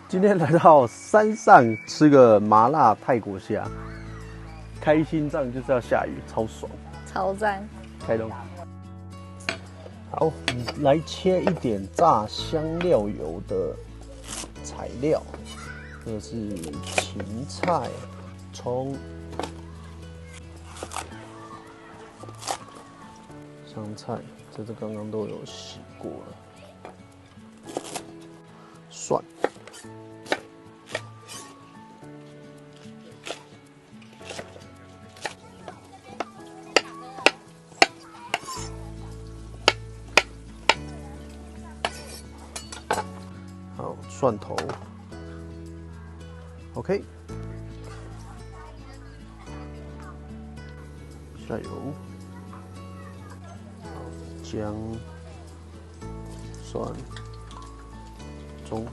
今天来到山上吃个麻辣泰国虾，开心脏就是要下雨，超爽，超赞。开动。好，来切一点炸香料油的材料，这是芹菜、葱、香菜，这刚刚都有洗过了，蒜。好，蒜头 ，OK， 下油，姜、蒜、葱，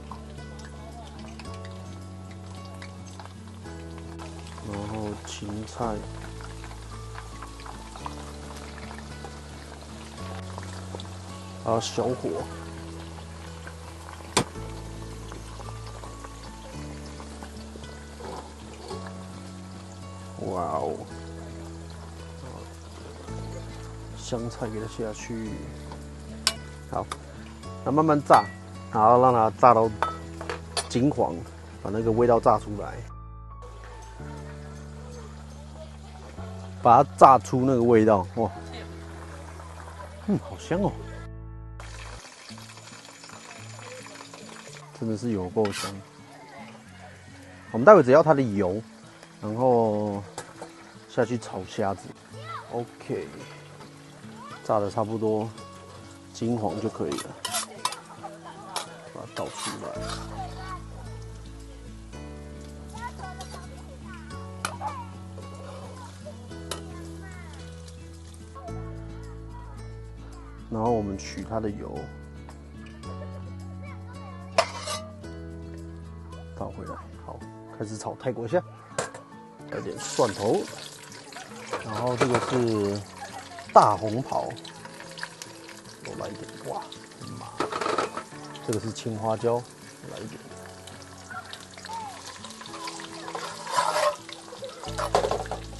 然后芹菜，还有小火。哇哦！香菜给它下去，好，那慢慢炸，然后让它炸到金黄，把那个味道炸出来，把它炸出那个味道，哇，好香哦，真的是有够香。我们待会只要它的油，然后下去炒虾子 ，OK， 炸的差不多金黄就可以了，把它倒出来。然后我们取它的油，倒回来，好，开始炒泰国虾，加点蒜头，然后这个是大红袍，我来一点，哇，妈，这个是青花椒，来一点，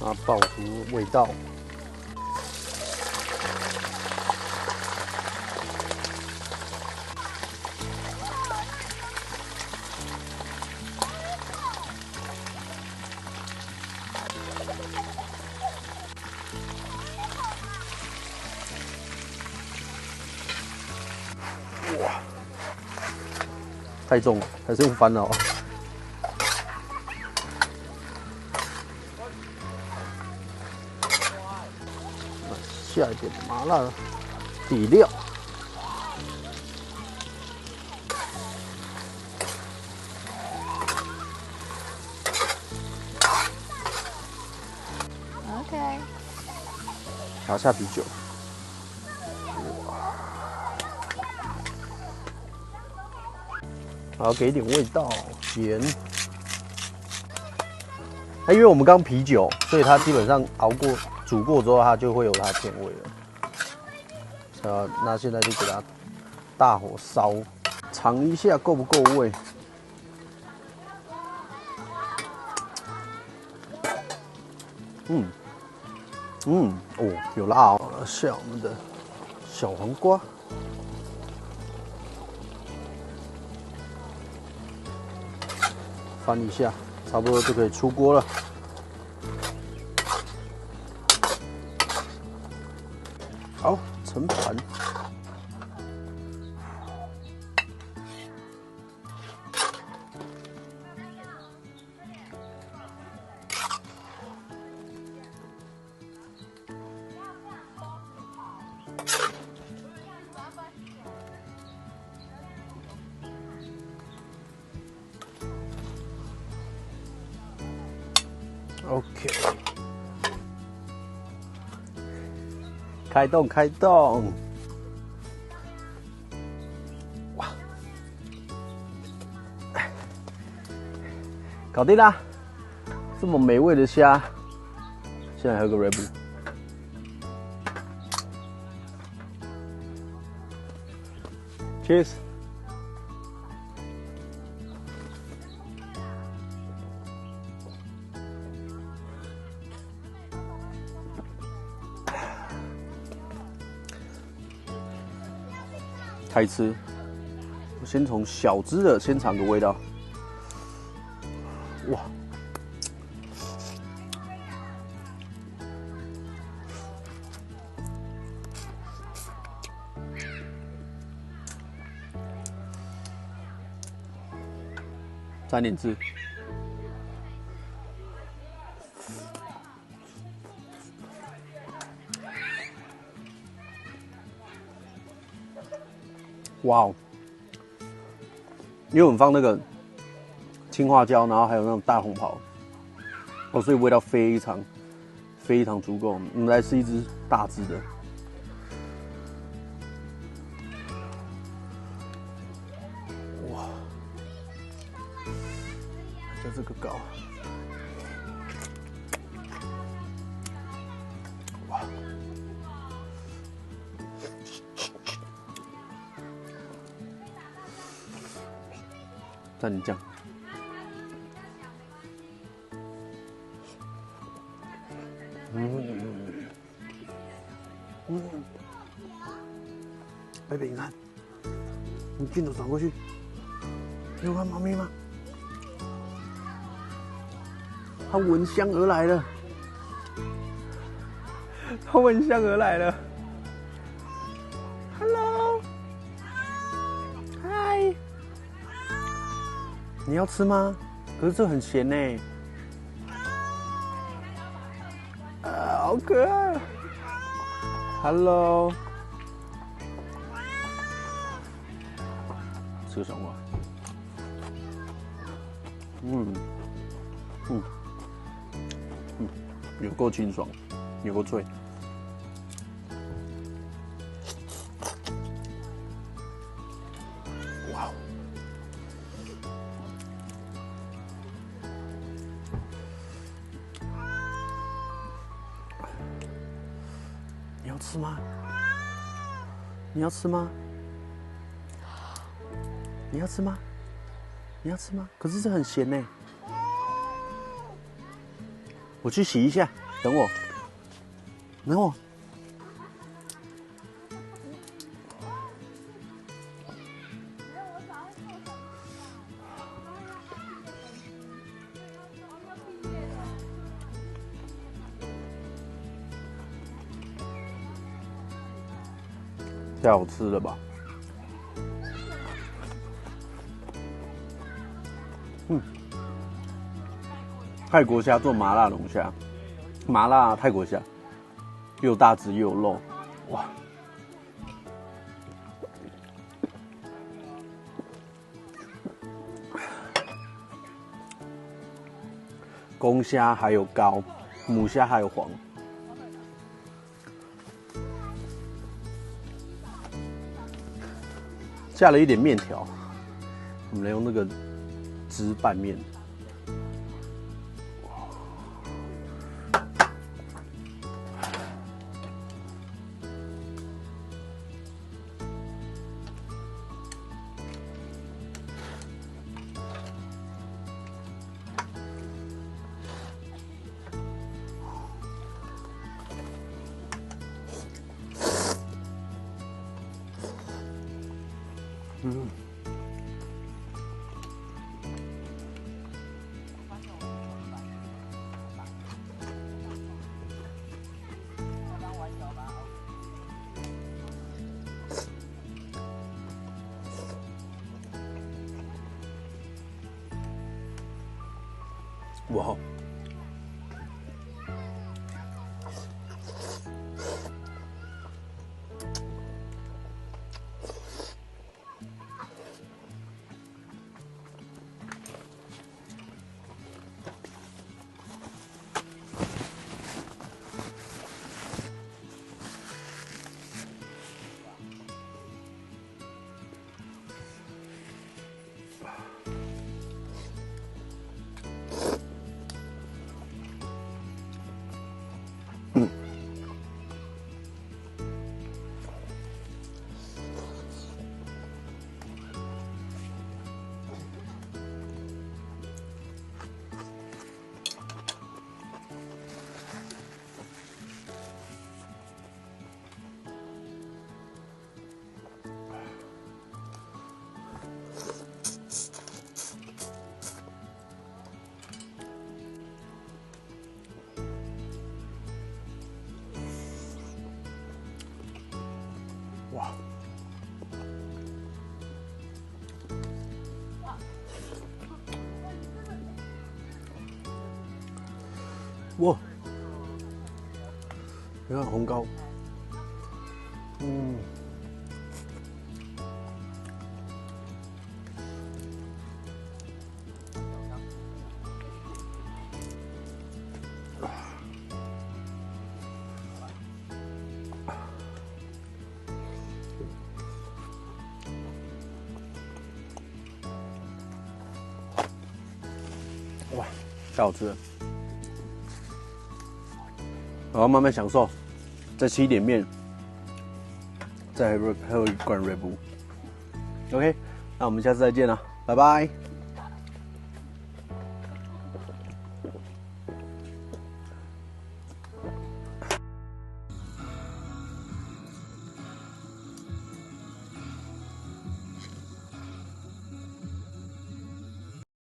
啊，爆出味道。哇，太重了，还是用翻的哦。下一点麻辣底料，然后下啤酒。好，给一点味道，盐。因为我们刚啤酒，所以它基本上煮过之后，它就会有它的甜味了。那现在就给它大火烧，尝一下够不够味。哦，有辣哦。下我们的小黄瓜。翻一下，差不多就可以出锅了。好，盛盘。OK， 开动，开动！哇，搞定啦！这么美味的虾，现在喝个 Red Bull。Cheers！开吃。我先从小只的先尝个味道。哇！沾点汁。哇哦！因为我们放那个青花椒，然后还有那种大红袍，哦，所以味道非常足够。我们来吃一只大只的。哇！就这个高。哇！蘸点酱。贝贝，你看，你镜头转过去，你有看猫咪吗？它闻香而来了，它闻香而来了。Hello， 嗨，你要吃吗？可是这很咸呢。好可爱。Hello。吃个小瓜，有够清爽，有够脆。哇！你要吃吗？你要吃吗？你要吃吗？你要吃吗？可是这很咸呢。我去洗一下，等我，等我。太好吃了吧！泰国虾做麻辣龙虾，麻辣泰国虾，又大只又有肉，哇！公虾还有膏，母虾还有黄。下了一点面条，我们来用那个汁拌面。哇！哇！哇！你看红膏，哇，太好吃了！我要慢慢享受，再吃一点面，再喝一罐瑞布。OK， 那我们下次再见了，拜拜。